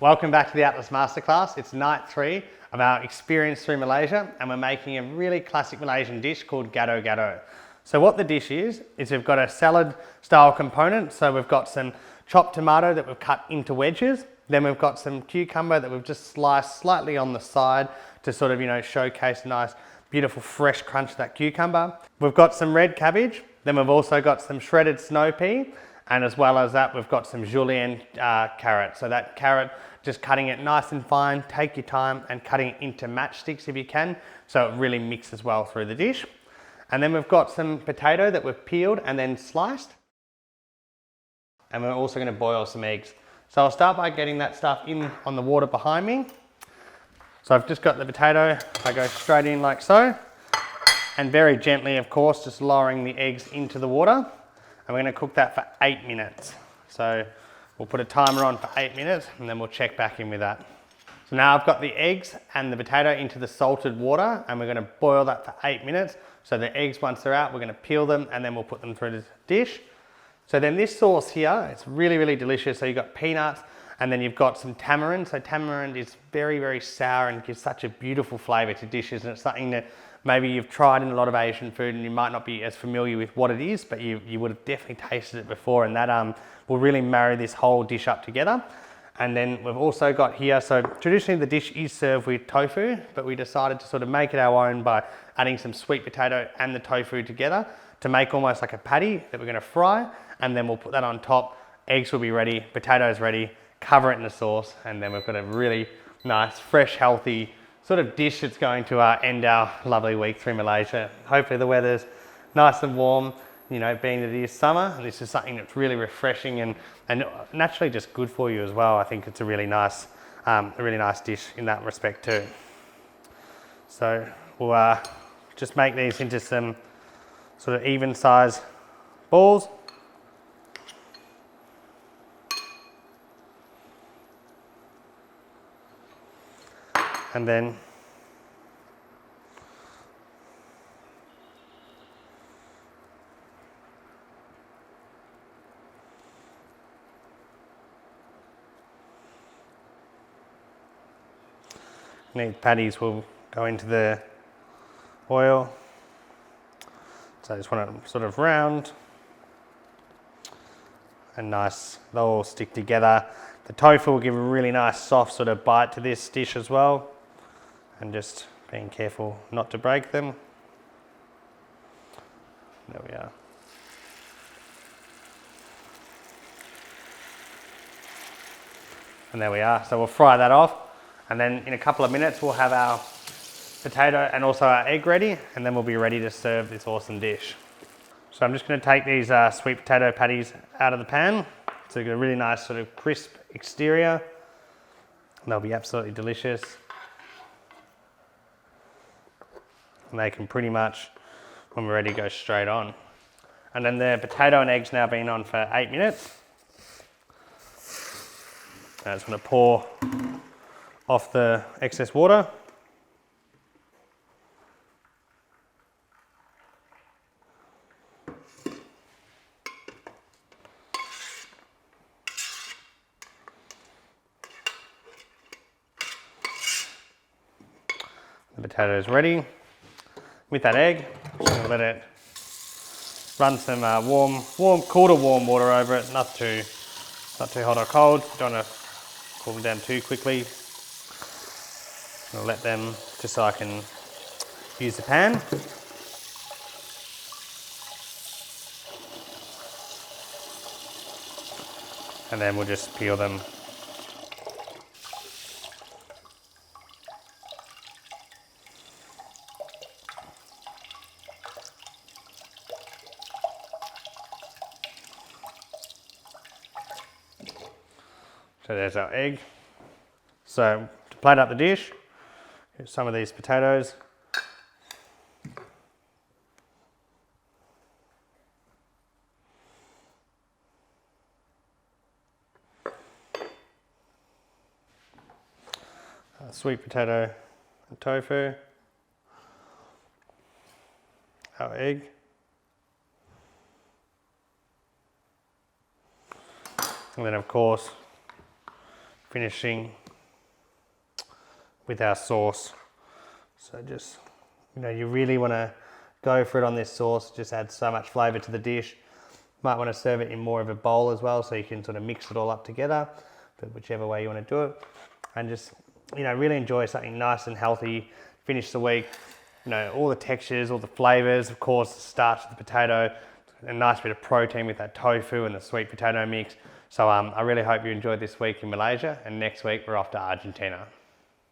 Welcome back to the Atlas Masterclass. It's night 3 of our experience through Malaysia, and we're making a really classic Malaysian dish called Gado. So what the dish is we've got a salad style component. So we've got some chopped tomato that we've cut into wedges. Then we've got some cucumber that we've just sliced slightly on the side to sort of, showcase a nice, beautiful, fresh crunch of that cucumber. We've got some red cabbage. Then we've also got some shredded snow pea. And as well as that, we've got some julienne carrot. So that carrot, just cutting it nice and fine, take your time and cutting it into matchsticks if you can, so it really mixes well through the dish. And then we've got some potato that we've peeled and then sliced. And we're also gonna boil some eggs. So I'll start by getting that stuff in on the water behind me. So I've just got the potato, I go straight in like so, and very gently, of course, just lowering the eggs into the water. And we're going to cook that for 8 minutes. So we'll put a timer on for 8 minutes and then we'll check back in with that. So now I've got the eggs and the potato into the salted water and we're going to boil that for 8 minutes. So the eggs, once they're out, we're going to peel them and then we'll put them through the dish. So then this sauce here, it's really, really delicious. So you've got peanuts and then you've got some tamarind. So tamarind is very, very sour and gives such a beautiful flavour to dishes, and it's something that maybe you've tried in a lot of Asian food and you might not be as familiar with what it is, but you would have definitely tasted it before, and that will really marry this whole dish up together. And then we've also got here, so traditionally the dish is served with tofu, but we decided to sort of make it our own by adding some sweet potato and the tofu together to make almost like a patty that we're going to fry, and then we'll put that on top. Eggs will be ready, potatoes ready, cover it in the sauce, and then we've got a really nice, fresh, healthy sort of dish that's going to end our lovely week through Malaysia. Hopefully the weather's nice and warm, being that it is summer. This is something that's really refreshing and naturally just good for you as well. I think it's a really nice dish in that respect too. So we'll just make these into some sort of even size balls. And then these patties will go into the oil. So I just want it sort of round and nice. They'll all stick together. The tofu will give a really nice soft sort of bite to this dish as well. And just being careful not to break them. There we are. And there we are. So we'll fry that off. And then in a couple of minutes, we'll have our potato and also our egg ready. And then we'll be ready to serve this awesome dish. So I'm just going to take these sweet potato patties out of the pan. So you've got a really nice sort of crisp exterior. And they'll be absolutely delicious. And they can pretty much, when we're ready, go straight on. And then the potato and eggs now been on for 8 minutes. I just want to pour off the excess water. The potato is ready. With that egg, I'm just going to let it run some cool to warm water over it. Not too hot or cold. Don't want to cool them down too quickly. I'll let them just so I can use the pan. And then we'll just peel them. So there's our egg. So to plate up the dish, here's some of these potatoes. Sweet potato and tofu. Our egg. And then of course, finishing with our sauce. So just, you really want to go for it on this sauce. It just adds so much flavour to the dish. Might want to serve it in more of a bowl as well, so you can sort of mix it all up together, but whichever way you want to do it. And just, really enjoy something nice and healthy. Finish the week, all the textures, all the flavours, of course, the starch of the potato, a nice bit of protein with that tofu and the sweet potato mix. So I really hope you enjoyed this week in Malaysia, and next week we're off to Argentina.